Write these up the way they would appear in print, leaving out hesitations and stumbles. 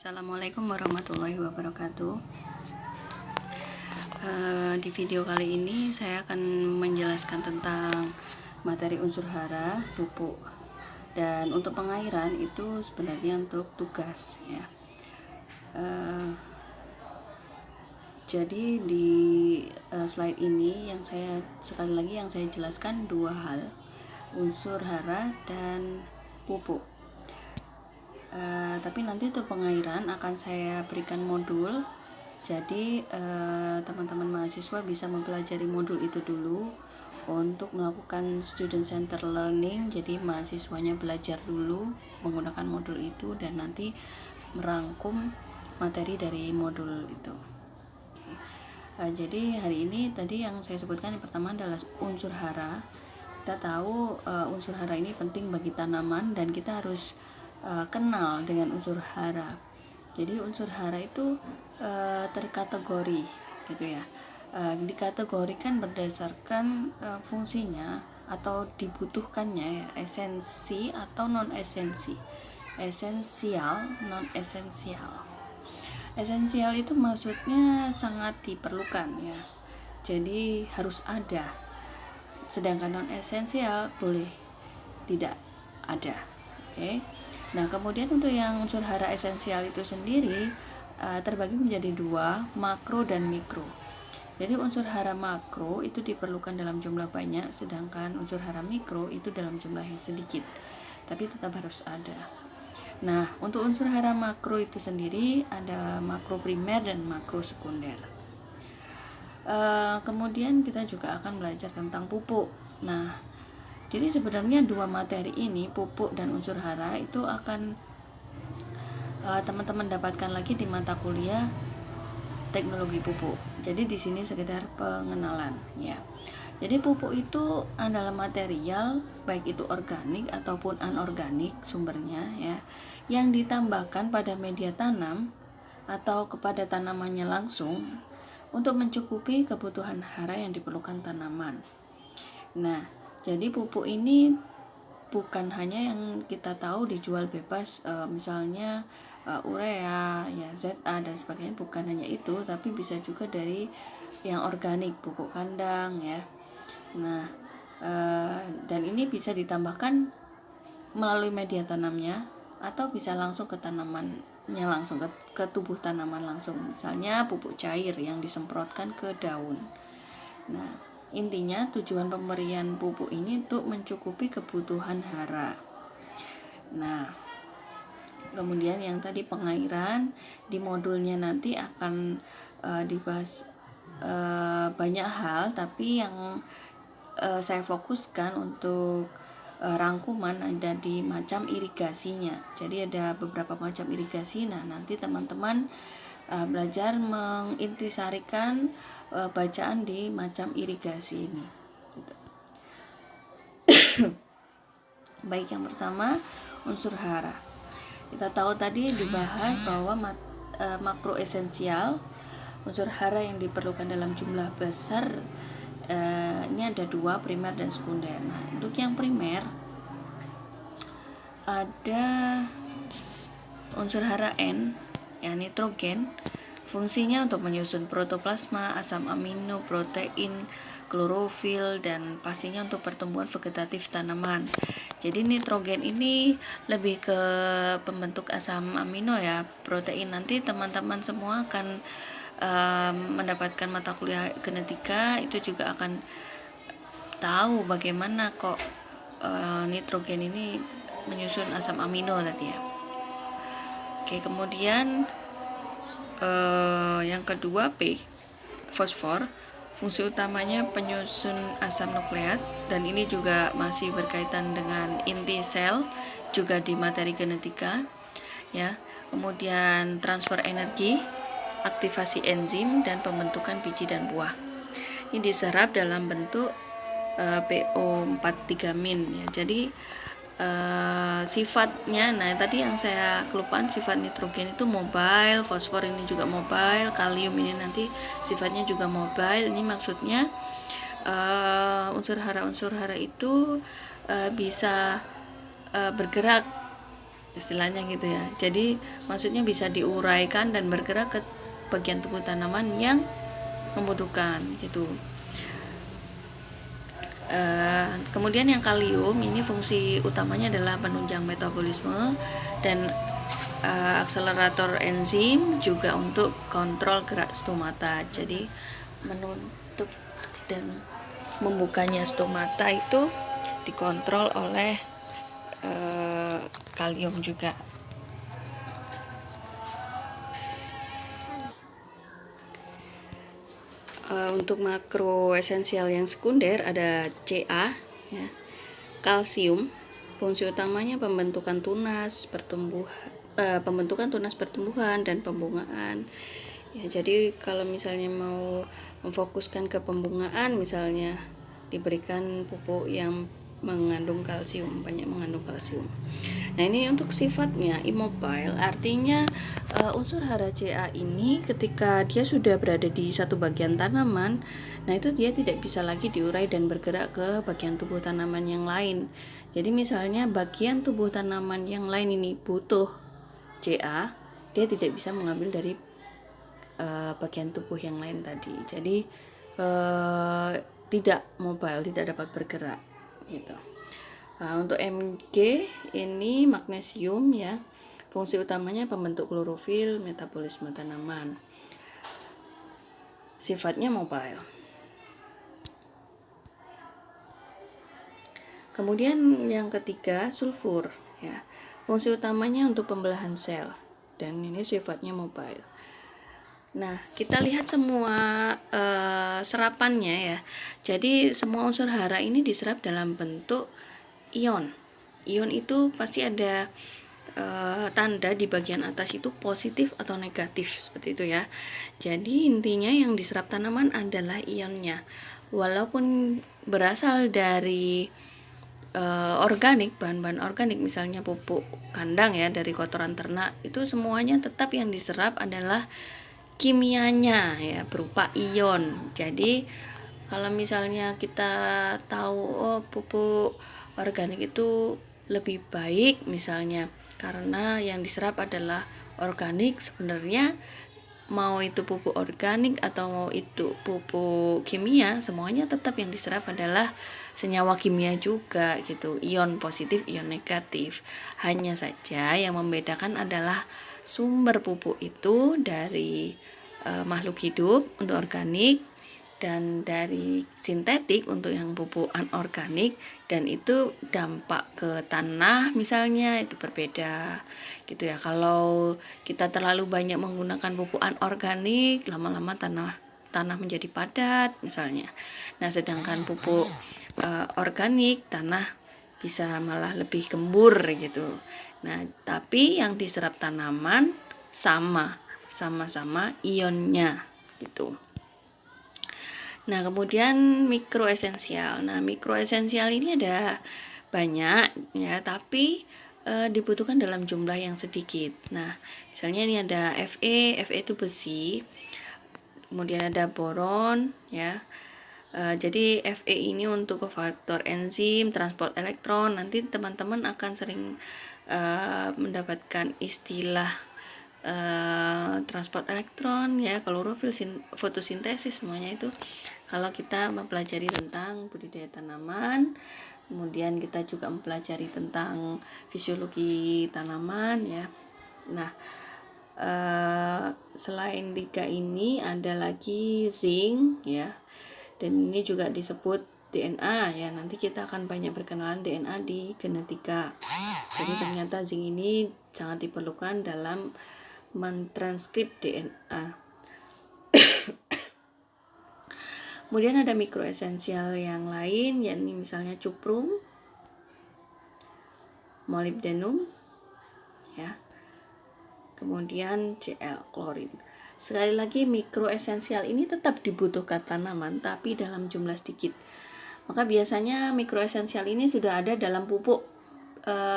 Assalamualaikum warahmatullahi wabarakatuh. Di video kali ini saya akan menjelaskan tentang materi unsur hara, pupuk, dan untuk pengairan itu sebenarnya untuk tugas ya. Jadi di slide ini yang saya jelaskan dua hal, unsur hara dan pupuk. Tapi nanti untuk pengairan akan saya berikan modul. Jadi teman-teman mahasiswa bisa mempelajari modul itu dulu untuk melakukan student center learning. Jadi mahasiswanya belajar dulu menggunakan modul itu dan nanti merangkum materi dari modul itu. Jadi hari ini tadi yang saya sebutkan yang pertama adalah unsur hara. Kita tahu unsur hara ini penting bagi tanaman dan kita harus kenal dengan unsur hara. Jadi unsur hara itu terkategori gitu ya. Dikategorikan berdasarkan fungsinya atau dibutuhkannya ya, esensi atau non esensi. Esensial, non esensial. Esensial itu maksudnya sangat diperlukan ya. Jadi harus ada. Sedangkan non esensial boleh tidak ada. Oke. Nah, kemudian untuk yang unsur hara esensial itu sendiri terbagi menjadi dua, makro dan mikro. Jadi unsur hara makro itu diperlukan dalam jumlah banyak, sedangkan unsur hara mikro itu dalam jumlah yang sedikit, tapi tetap harus ada. Nah, untuk unsur hara makro itu sendiri ada makro primer dan makro sekunder. Kemudian kita juga akan belajar tentang pupuk. Nah, jadi sebenarnya dua materi ini, pupuk dan unsur hara, itu akan teman-teman dapatkan lagi di mata kuliah teknologi pupuk. Jadi di sini sekedar pengenalan ya. Jadi pupuk itu adalah material baik itu organik ataupun anorganik sumbernya ya, yang ditambahkan pada media tanam atau kepada tanamannya langsung untuk mencukupi kebutuhan hara yang diperlukan tanaman. Nah, jadi pupuk ini bukan hanya yang kita tahu dijual bebas, misalnya urea, ya ZA dan sebagainya, bukan hanya itu, tapi bisa juga dari yang organik, pupuk kandang ya. Nah, dan ini bisa ditambahkan melalui media tanamnya atau bisa langsung ke tanamannya, langsung ke tubuh tanaman langsung, misalnya pupuk cair yang disemprotkan ke daun. Nah, intinya tujuan pemberian pupuk ini untuk mencukupi kebutuhan hara. Nah, kemudian yang tadi pengairan, di modulnya nanti akan dibahas banyak hal, tapi yang saya fokuskan untuk rangkuman ada di macam irigasinya. Jadi ada beberapa macam irigasi. Nah, nanti teman-teman belajar mengintisarikan bacaan di macam irigasi ini gitu. Baik, yang pertama unsur hara. Kita tahu tadi dibahas bahwa makro esensial, unsur hara yang diperlukan dalam jumlah besar, ini ada dua, primer dan sekunder. Nah, untuk yang primer ada unsur hara N, ya, nitrogen. Fungsinya untuk menyusun protoplasma, asam amino, protein, klorofil, dan pastinya untuk pertumbuhan vegetatif tanaman. Jadi nitrogen ini lebih ke pembentuk asam amino ya, protein. Nanti teman-teman semua akan mendapatkan mata kuliah genetika, itu juga akan tahu bagaimana kok nitrogen ini menyusun asam amino tadi ya. Oke, kemudian yang kedua P, fosfor. Fungsi utamanya penyusun asam nukleat, dan ini juga masih berkaitan dengan inti sel, juga di materi genetika ya. Kemudian transfer energi, aktivasi enzim, dan pembentukan biji dan buah. Ini diserap dalam bentuk PO43- ya. Jadi sifatnya, nah tadi yang saya kelupaan, sifat nitrogen itu mobile, fosfor ini juga mobile, kalium ini nanti sifatnya juga mobile. Ini maksudnya unsur hara itu bisa bergerak istilahnya gitu ya. Jadi maksudnya bisa diuraikan dan bergerak ke bagian tubuh tanaman yang membutuhkan gitu. Kemudian yang kalium ini fungsi utamanya adalah penunjang metabolisme dan akselerator enzim, juga untuk kontrol gerak stomata. Jadi menutup dan membukanya stomata itu dikontrol oleh kalium juga. Untuk makro esensial yang sekunder ada Ca, ya, kalsium. Fungsi utamanya pembentukan tunas pertumbuhan dan pembungaan. Ya, jadi kalau misalnya mau memfokuskan ke pembungaan, misalnya diberikan pupuk yang banyak mengandung kalsium. Nah, ini untuk sifatnya immobile, artinya unsur hara Ca ini ketika dia sudah berada di satu bagian tanaman, nah itu dia tidak bisa lagi diurai dan bergerak ke bagian tubuh tanaman yang lain. Jadi misalnya bagian tubuh tanaman yang lain ini butuh Ca, dia tidak bisa mengambil dari bagian tubuh yang lain tadi. Jadi tidak mobile, tidak dapat bergerak gitu. Untuk Mg ini magnesium, ya. Fungsi utamanya pembentuk klorofil, metabolisme tanaman. Sifatnya mobile. Kemudian yang ketiga, sulfur, ya. Fungsi utamanya untuk pembelahan sel dan ini sifatnya mobile. Nah, kita lihat semua serapannya, ya. Jadi semua unsur hara ini diserap dalam bentuk ion. Ion itu pasti ada tanda di bagian atas itu positif atau negatif, seperti itu ya. Jadi intinya yang diserap tanaman adalah ionnya. Walaupun berasal dari organik, bahan-bahan organik, misalnya pupuk kandang ya, dari kotoran ternak, itu semuanya tetap yang diserap adalah kimianya, ya, berupa ion. Jadi kalau misalnya kita tahu pupuk organik itu lebih baik misalnya karena yang diserap adalah organik, sebenarnya mau itu pupuk organik atau mau itu pupuk kimia, semuanya tetap yang diserap adalah senyawa kimia juga gitu, ion positif, ion negatif. Hanya saja yang membedakan adalah sumber pupuk itu dari makhluk hidup untuk organik dan dari sintetik untuk yang pupuk anorganik, dan itu dampak ke tanah misalnya itu berbeda gitu ya. Kalau kita terlalu banyak menggunakan pupuk anorganik, lama-lama tanah menjadi padat misalnya. Nah, sedangkan pupuk organik, tanah bisa malah lebih gembur gitu. Nah, tapi yang diserap tanaman sama-sama ionnya gitu. Nah, kemudian mikroesensial. Nah, mikroesensial ini ada banyak ya, tapi dibutuhkan dalam jumlah yang sedikit. Nah, misalnya ini ada Fe itu besi. Kemudian ada boron ya. Jadi Fe ini untuk kofaktor enzim, transport elektron. Nanti teman-teman akan sering mendapatkan istilah transport elektron ya, klorofil, fotosintesis, semuanya itu kalau kita mempelajari tentang budidaya tanaman. Kemudian kita juga mempelajari tentang fisiologi tanaman ya. Nah, selain 3 ini ada lagi zinc ya, dan ini juga disebut DNA ya. Nanti kita akan banyak berkenalan DNA di genetika. Jadi ternyata zinc ini sangat diperlukan dalam mentranskrip DNA. Kemudian ada mikroesensial yang lain, yakni misalnya cuprum, molybdenum, ya. Kemudian Cl, klorin. Sekali lagi, mikroesensial ini tetap dibutuhkan tanaman, tapi dalam jumlah sedikit. Maka biasanya mikroesensial ini sudah ada dalam pupuk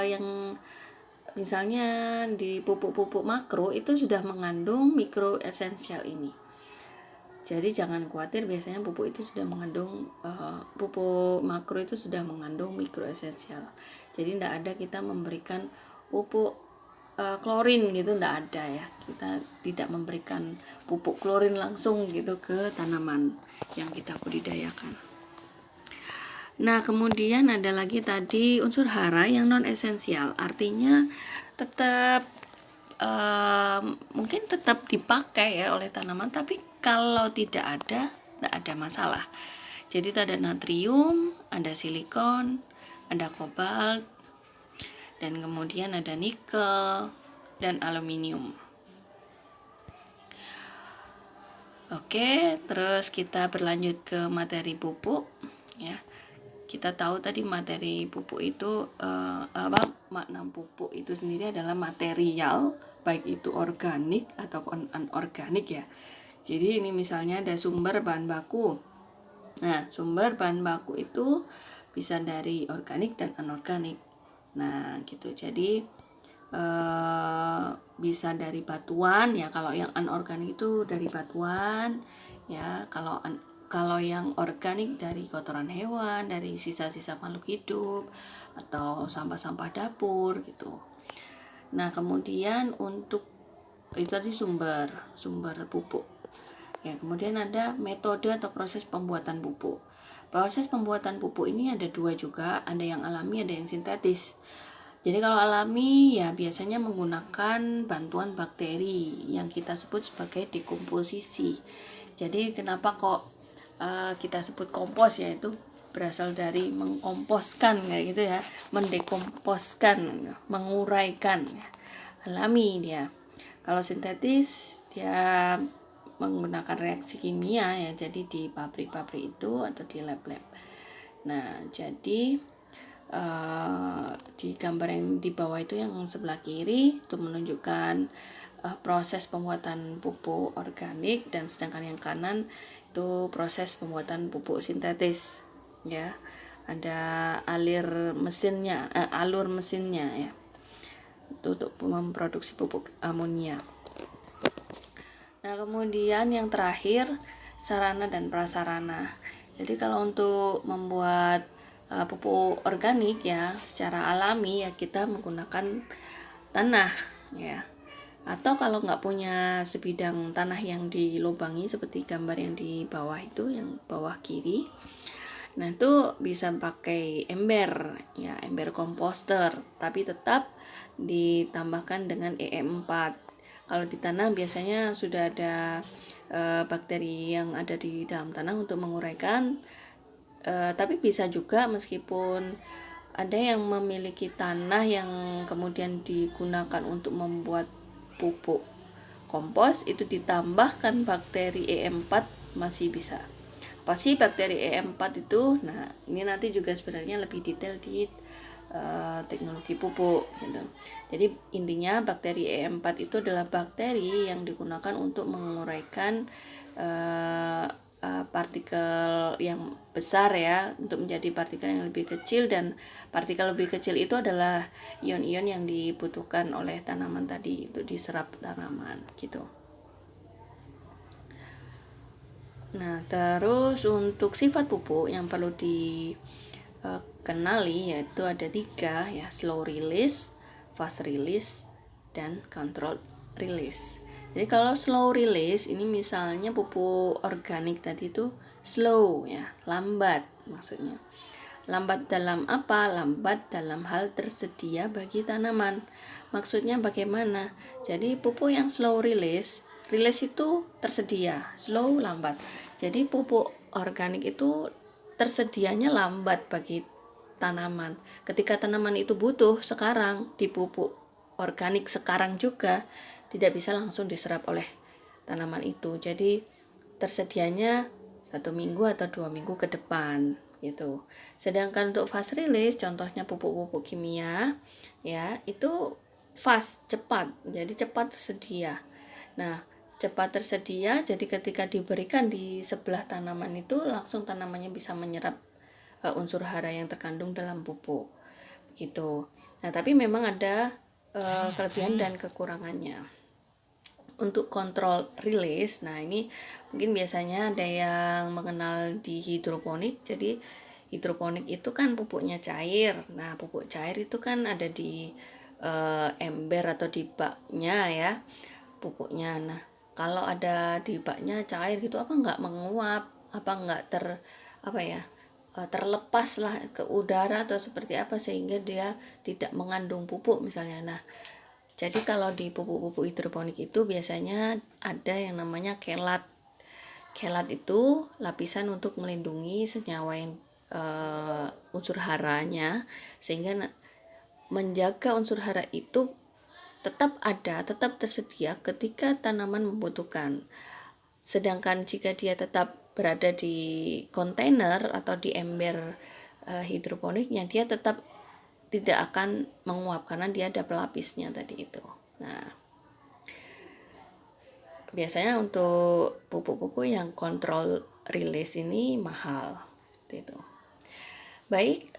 yang misalnya di pupuk-pupuk makro itu sudah mengandung mikroesensial ini. Jadi jangan khawatir, biasanya pupuk itu sudah mengandung pupuk makro itu sudah mengandung mikroesensial. Jadi tidak ada kita memberikan pupuk klorin gitu, enggak ada ya. Kita tidak memberikan pupuk klorin langsung gitu ke tanaman yang kita budidayakan. Nah, kemudian ada lagi tadi unsur hara yang non esensial, artinya tetap mungkin tetap dipakai ya oleh tanaman, tapi kalau tidak ada masalah. Jadi itu ada natrium, ada silikon, ada kobalt, dan kemudian ada nikel dan aluminium. Oke, terus kita berlanjut ke materi pupuk ya. Kita tahu tadi materi pupuk itu makna pupuk itu sendiri adalah material, baik itu organik ataupun anorganik ya. Jadi ini misalnya ada sumber bahan baku. Nah, sumber bahan baku itu bisa dari organik dan anorganik. Nah, gitu. Jadi bisa dari batuan ya, kalau yang anorganik itu dari batuan ya, kalau yang organik dari kotoran hewan, dari sisa-sisa makhluk hidup atau sampah-sampah dapur gitu. Nah, kemudian untuk itu tadi sumber pupuk. Ya, kemudian ada metode atau proses pembuatan pupuk. Proses pembuatan pupuk ini ada dua juga, ada yang alami, ada yang sintetis. Jadi kalau alami ya biasanya menggunakan bantuan bakteri yang kita sebut sebagai dekomposisi. Jadi kenapa kok kita sebut kompos, yaitu berasal dari mengkomposkan kayak gitu ya, mendekomposkan, menguraikan ya. Alami dia. Kalau sintetis dia menggunakan reaksi kimia ya, jadi di pabrik-pabrik itu atau di lab-lab. Nah, jadi di gambar yang di bawah itu yang sebelah kiri itu menunjukkan proses pembuatan pupuk organik, dan sedangkan yang kanan itu proses pembuatan pupuk sintetis ya. Ada alur mesinnya ya, itu untuk memproduksi pupuk amonia. Nah, kemudian yang terakhir sarana dan prasarana. Jadi kalau untuk membuat pupuk organik ya secara alami ya kita menggunakan tanah ya, atau kalau nggak punya sebidang tanah yang dilubangi seperti gambar yang di bawah itu, yang bawah kiri, nah itu bisa pakai ember ya, ember komposter, tapi tetap ditambahkan dengan EM4. Kalau di tanah biasanya sudah ada bakteri yang ada di dalam tanah untuk menguraikan. Tapi bisa juga meskipun ada yang memiliki tanah yang kemudian digunakan untuk membuat pupuk kompos, itu ditambahkan bakteri EM4 masih bisa. Apa sih bakteri EM4 itu? Nah, ini nanti juga sebenarnya lebih detail di teknologi pupuk gitu. Jadi intinya bakteri EM4 itu adalah bakteri yang digunakan untuk menguraikan partikel yang besar ya untuk menjadi partikel yang lebih kecil, dan partikel lebih kecil itu adalah ion-ion yang dibutuhkan oleh tanaman tadi untuk diserap tanaman gitu. Nah, terus untuk sifat pupuk yang perlu dikenali yaitu ada 3 ya, slow release, fast release, dan controlled release. Jadi kalau slow release ini misalnya pupuk organik tadi itu slow ya, lambat maksudnya. Lambat dalam apa? Lambat dalam hal tersedia bagi tanaman. Maksudnya bagaimana? Jadi pupuk yang slow release itu tersedia, slow lambat. Jadi pupuk organik itu tersedianya lambat bagi tanaman. Ketika tanaman itu butuh sekarang, di pupuk organik sekarang juga tidak bisa langsung diserap oleh tanaman itu. Jadi tersedianya 1 minggu atau 2 minggu ke depan gitu. Sedangkan untuk fast release, contohnya pupuk-pupuk kimia ya, itu fast, cepat. Jadi cepat tersedia. Nah, cepat tersedia, jadi ketika diberikan di sebelah tanaman itu langsung tanamannya bisa menyerap unsur hara yang terkandung dalam pupuk gitu. Nah, tapi memang ada kelebihan dan kekurangannya. Untuk kontrol release, nah ini mungkin biasanya ada yang mengenal di hidroponik. Jadi hidroponik itu kan pupuknya cair. Nah, pupuk cair itu kan ada di ember atau di baknya ya pupuknya. Nah, kalau ada di baknya cair gitu, apa nggak menguap, apa nggak terlepas lah ke udara atau seperti apa sehingga dia tidak mengandung pupuk misalnya. Nah, jadi kalau di pupuk-pupuk hidroponik itu biasanya ada yang namanya kelat. Kelat itu lapisan untuk melindungi senyawa yang unsur haranya, sehingga menjaga unsur hara itu tetap ada, tetap tersedia ketika tanaman membutuhkan. Sedangkan jika dia tetap berada di kontainer atau di ember hidroponiknya, dia tetap tidak akan menguap karena dia ada pelapisnya tadi itu. Nah, biasanya untuk pupuk-pupuk yang kontrol rilis ini mahal seperti itu. Baik,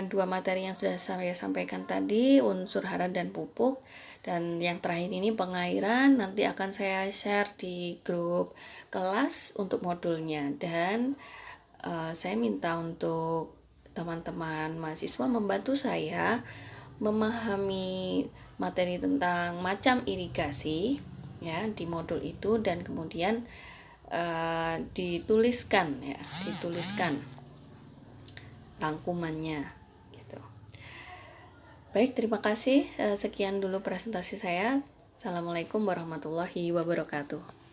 dua materi yang sudah saya sampaikan tadi, unsur hara dan pupuk, dan yang terakhir ini pengairan, nanti akan saya share di grup kelas untuk modulnya. Dan saya minta untuk teman-teman mahasiswa membantu saya memahami materi tentang macam irigasi ya di modul itu, dan kemudian dituliskan rangkumannya gitu. Baik, terima kasih. Sekian dulu presentasi saya. Assalamualaikum warahmatullahi wabarakatuh.